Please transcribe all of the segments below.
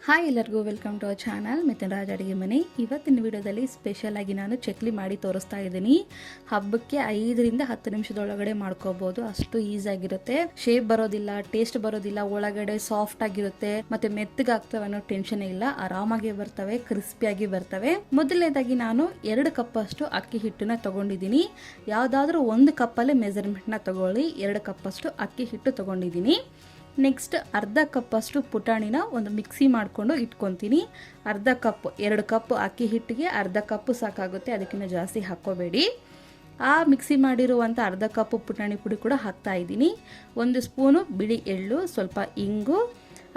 Hi ಎಲ್ಲರಿಗೂ welcome to our channel Mithun Raj ಅಡುಗೆ ಮನೆ. ಇವತ್ತಿನ ವಿಡಿಯೋದಲ್ಲಿ ಸ್ಪೆಷಲ್ ಆಗಿ ನಾನು ಚಕ್ಲಿ ಮಾಡಿ ತೋರಿಸ್ತಾ ಇದ್ದೀನಿ. ಹಬ್ಬಕ್ಕೆ 5ರಿಂದ 10 ನಿಮಿಷದೊಳಗಡೆ ಮಾಡ್ಕೋಬಹುದು. ಅಷ್ಟು ಈಸಿ ಆಗಿರುತ್ತೆ, ಶೇಪ್ ಬರೋದಿಲ್ಲ, ಟೇಸ್ಟ್ ಬರೋದಿಲ್ಲ, ಒಳಗಡೆ ಸಾಫ್ಟ್ ಆಗಿರುತ್ತೆ, ಮತ್ತೆ ಮೆತ್ತಗಾಗ್ತವೆ ಅನ್ನೋ ಟೆನ್ಷನ್ ಇಲ್ಲ, ಆರಾಮಾಗಿ ಬರ್ತವೆ, ಕ್ರಿಸ್ಪಿಯಾಗಿ ಬರ್ತವೆ. ಮೊದಲನೇದಾಗಿ ನಾನು 2 ಕಪ್ ಅಷ್ಟು ಅಕ್ಕಿ ಹಿಟ್ಟನ್ನ ತಗೊಂಡಿದ್ದೀನಿ. ಯಾವುದಾದ್ರೂ 1 ಕಪ್ಪಲ್ಲೇ ಮೆಜರ್ಮೆಂಟ್ನ ತಗೊಳ್ಳಿ. 2 ಕಪ್ ಅಷ್ಟು ಅಕ್ಕಿ ಹಿಟ್ಟು ತಗೊಂಡಿದ್ದೀನಿ. ನೆಕ್ಸ್ಟ್ ಅರ್ಧ ಕಪ್ ಅಷ್ಟು ಪುಟಾಣಿನ ಒಂದು ಮಿಕ್ಸಿ ಮಾಡಿಕೊಂಡು ಇಟ್ಕೊತೀನಿ. ಅರ್ಧ ಕಪ್, 2 ಕಪ್ ಅಕ್ಕಿ ಹಿಟ್ಟಿಗೆ ಅರ್ಧ ಕಪ್ ಸಾಕಾಗುತ್ತೆ, ಅದಕ್ಕಿಂತ ಜಾಸ್ತಿ ಹಾಕ್ಕೋಬೇಡಿ. ಆ ಮಿಕ್ಸಿ ಮಾಡಿರುವಂಥ ಅರ್ಧ ಕಪ್ ಪುಟಾಣಿ ಪುಡಿ ಕೂಡ ಹಾಕ್ತಾ ಇದ್ದೀನಿ. 1 ಸ್ಪೂನು ಬಿಳಿ ಎಳ್ಳು, ಸ್ವಲ್ಪ ಇಂಗು,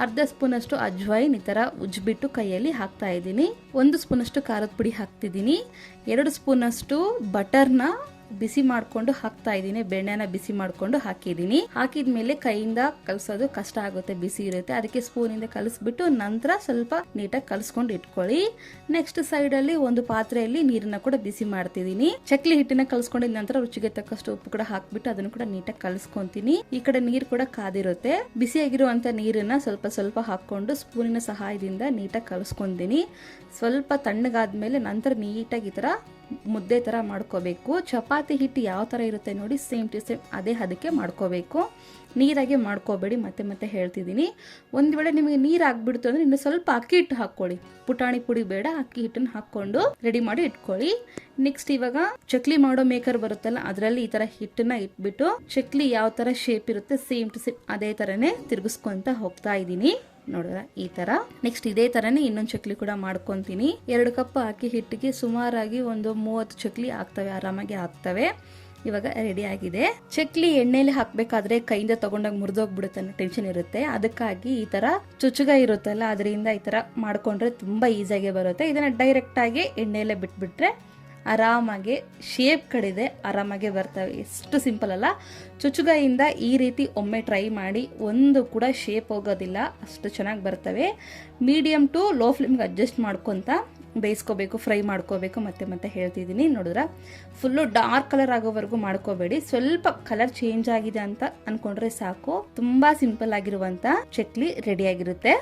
ಅರ್ಧ ಸ್ಪೂನಷ್ಟು ಅಜ್ವೈನ್ ಈ ಥರ ಉಜ್ಜಿಬಿಟ್ಟು ಕೈಯಲ್ಲಿ ಹಾಕ್ತಾ ಇದ್ದೀನಿ. 1 ಸ್ಪೂನಷ್ಟು ಖಾರದ ಪುಡಿ ಹಾಕ್ತಿದ್ದೀನಿ. 2 ಸ್ಪೂನಷ್ಟು ಬಟರ್ನ ಬಿಸಿ ಮಾಡಿಕೊಂಡು ಹಾಕ್ತಾ ಇದ್ದೀನಿ. ಬೆಣ್ಣೆನ ಬಿಸಿ ಮಾಡಿಕೊಂಡು ಹಾಕಿದ್ದೀನಿ. ಹಾಕಿದ್ಮೇಲೆ ಕೈಯಿಂದ ಕಲಸೋದು ಕಷ್ಟ ಆಗುತ್ತೆ, ಬಿಸಿ ಇರುತ್ತೆ, ಅದಕ್ಕೆ ಸ್ಪೂನಿಂದ ಕಲಿಸ್ಬಿಟ್ಟು ನಂತರ ಸ್ವಲ್ಪ ನೀಟಾಗಿ ಕಲಿಸ್ಕೊಂಡು ಇಟ್ಕೊಳ್ಳಿ. ನೆಕ್ಸ್ಟ್ ಸೈಡಲ್ಲಿ ಒಂದು ಪಾತ್ರೆಯಲ್ಲಿ ನೀರನ್ನ ಕೂಡ ಬಿಸಿ ಮಾಡ್ತಿದ್ದೀನಿ. ಚಕ್ಲಿ ಹಿಟ್ಟನ್ನ ಕಲಿಸ್ಕೊಂಡಿದ ನಂತರ ರುಚಿಗೆ ತಕ್ಕಷ್ಟು ಉಪ್ಪು ಕೂಡ ಹಾಕ್ಬಿಟ್ಟು ಅದನ್ನು ಕೂಡ ನೀಟಾಗಿ ಕಲಿಸ್ಕೊಂತೀನಿ. ಈ ಕಡೆ ನೀರು ಕೂಡ ಕಾದಿರುತ್ತೆ. ಬಿಸಿಯಾಗಿರುವಂತ ನೀರನ್ನ ಸ್ವಲ್ಪ ಸ್ವಲ್ಪ ಹಾಕೊಂಡು ಸ್ಪೂನಿನ ಸಹಾಯದಿಂದ ನೀಟಾಗಿ ಕಲಿಸ್ಕೊಂತೀನಿ. ಸ್ವಲ್ಪ ತಣ್ಣಗಾದ್ಮೇಲೆ ನಂತರ ನೀಟಾಗಿ ಈ ತರ ಮುದ್ದೆ ತರ ಮಾಡ್ಕೋಬೇಕು. ಚಪಾತಿ ಹಿಟ್ಟು ಯಾವ ತರ ಇರುತ್ತೆ ನೋಡಿ, ಸೇಮ್ ಟು ಸೇಮ್ ಅದೇ ಹದಕ್ಕೆ ಮಾಡ್ಕೋಬೇಕು. ನೀರಾಗೆ ಮಾಡ್ಕೋಬೇಡಿ, ಮತ್ತೆ ಮತ್ತೆ ಹೇಳ್ತಿದ್ದೀನಿ. ಒಂದು ವೇಳೆ ನಿಮಗೆ ನೀರು ಆಗ್ಬಿಡ್ತು ಅಂದ್ರೆ ಇನ್ನು ಸ್ವಲ್ಪ ಅಕ್ಕಿ ಹಿಟ್ಟು ಹಾಕ್ಕೊಳ್ಳಿ. ಪುಟಾಣಿ ಪುಡಿ ಬೇಡ, ಅಕ್ಕಿ ಹಿಟ್ಟನ್ನು ಹಾಕ್ಕೊಂಡು ರೆಡಿ ಮಾಡಿ ಇಟ್ಕೊಳ್ಳಿ. ನೆಕ್ಸ್ಟ್ ಇವಾಗ ಚಕ್ಲಿ ಮಾಡೋ ಮೇಕರ್ ಬರುತ್ತಲ್ಲ, ಅದರಲ್ಲಿ ಈ ತರ ಹಿಟ್ಟನ್ನ ಇಟ್ಬಿಟ್ಟು ಚಕ್ಲಿ ಯಾವ ತರ ಶೇಪ್ ಇರುತ್ತೆ ಸೇಮ್ ಟು ಸೇಮ್ ಅದೇ ತರನೇ ತಿರುಗಿಸ್ಕೊಂತ ಹೋಗ್ತಾ ಇದ್ದೀನಿ. ನೋಡಿದ್ರ ಈ ತರ. ನೆಕ್ಸ್ಟ್ ಇದೇ ತರನೇ ಇನ್ನೊಂದು ಚಕ್ಲಿ ಕೂಡ ಮಾಡ್ಕೊಂತೀನಿ. 2 ಕಪ್ ಅಕ್ಕಿ ಹಿಟ್ಟಿಗೆ ಸುಮಾರಾಗಿ ಒಂದು 30 ಚಕ್ಲಿ ಆಗ್ತವೆ, ಆರಾಮಾಗಿ ಆಗ್ತವೆ. ಇವಾಗ ರೆಡಿ ಆಗಿದೆ. ಚಕ್ಲಿ ಎಣ್ಣೆಲಿ ಹಾಕ್ಬೇಕಾದ್ರೆ ಕೈಯಿಂದ ತಗೊಂಡಾಗ ಮುರಿದೋಗ್ಬಿಡುತ್ತೆ ಅನ್ನೋ ಟೆನ್ಷನ್ ಇರುತ್ತೆ. ಅದಕ್ಕಾಗಿ ಈ ತರ ಚುಚ್ಚುಗ ಇರುತ್ತಲ್ಲ, ಅದರಿಂದ ಈ ತರ ಮಾಡ್ಕೊಂಡ್ರೆ ತುಂಬಾ ಈಸಿಯಾಗಿ ಬರುತ್ತೆ. ಇದನ್ನ ಡೈರೆಕ್ಟ್ ಆಗಿ ಎಣ್ಣೆಯಲ್ಲೇ ಬಿಟ್ಬಿಟ್ರೆ ಆರಾಮಾಗಿ ಶೇಪ್ ಕಡಿದೆ ಆರಾಮಾಗೆ ಬರ್ತವೆ. ಎಷ್ಟು ಸಿಂಪಲ್ ಅಲ್ಲ. ಚುಚ್ಚುಗಾಯಿಂದ ಈ ರೀತಿ ಒಮ್ಮೆ ಟ್ರೈ ಮಾಡಿ, ಒಂದು ಕೂಡ ಶೇಪ್ ಹೋಗೋದಿಲ್ಲ, ಅಷ್ಟು ಚೆನ್ನಾಗಿ ಬರ್ತವೆ. ಮೀಡಿಯಮ್ ಟು ಲೋ ಫ್ಲೇಮ್ಗೆ ಅಡ್ಜಸ್ಟ್ ಮಾಡ್ಕೊತ ಬೇಯಿಸ್ಕೋಬೇಕು, ಫ್ರೈ ಮಾಡ್ಕೋಬೇಕು. ಮತ್ತೆ ಮತ್ತೆ ಹೇಳ್ತಿದ್ದೀನಿ. ನೋಡಿದ್ರ ಫುಲ್ಲು ಡಾರ್ಕ್ ಕಲರ್ ಆಗೋವರೆಗೂ ಮಾಡ್ಕೋಬೇಡಿ. ಸ್ವಲ್ಪ ಕಲರ್ ಚೇಂಜ್ ಆಗಿದೆ ಅಂತ ಅನ್ಕೊಂಡ್ರೆ ಸಾಕು. ತುಂಬಾ ಸಿಂಪಲ್ ಆಗಿರುವಂತ ಚಕ್ಲಿ ರೆಡಿ ಆಗಿರುತ್ತೆ.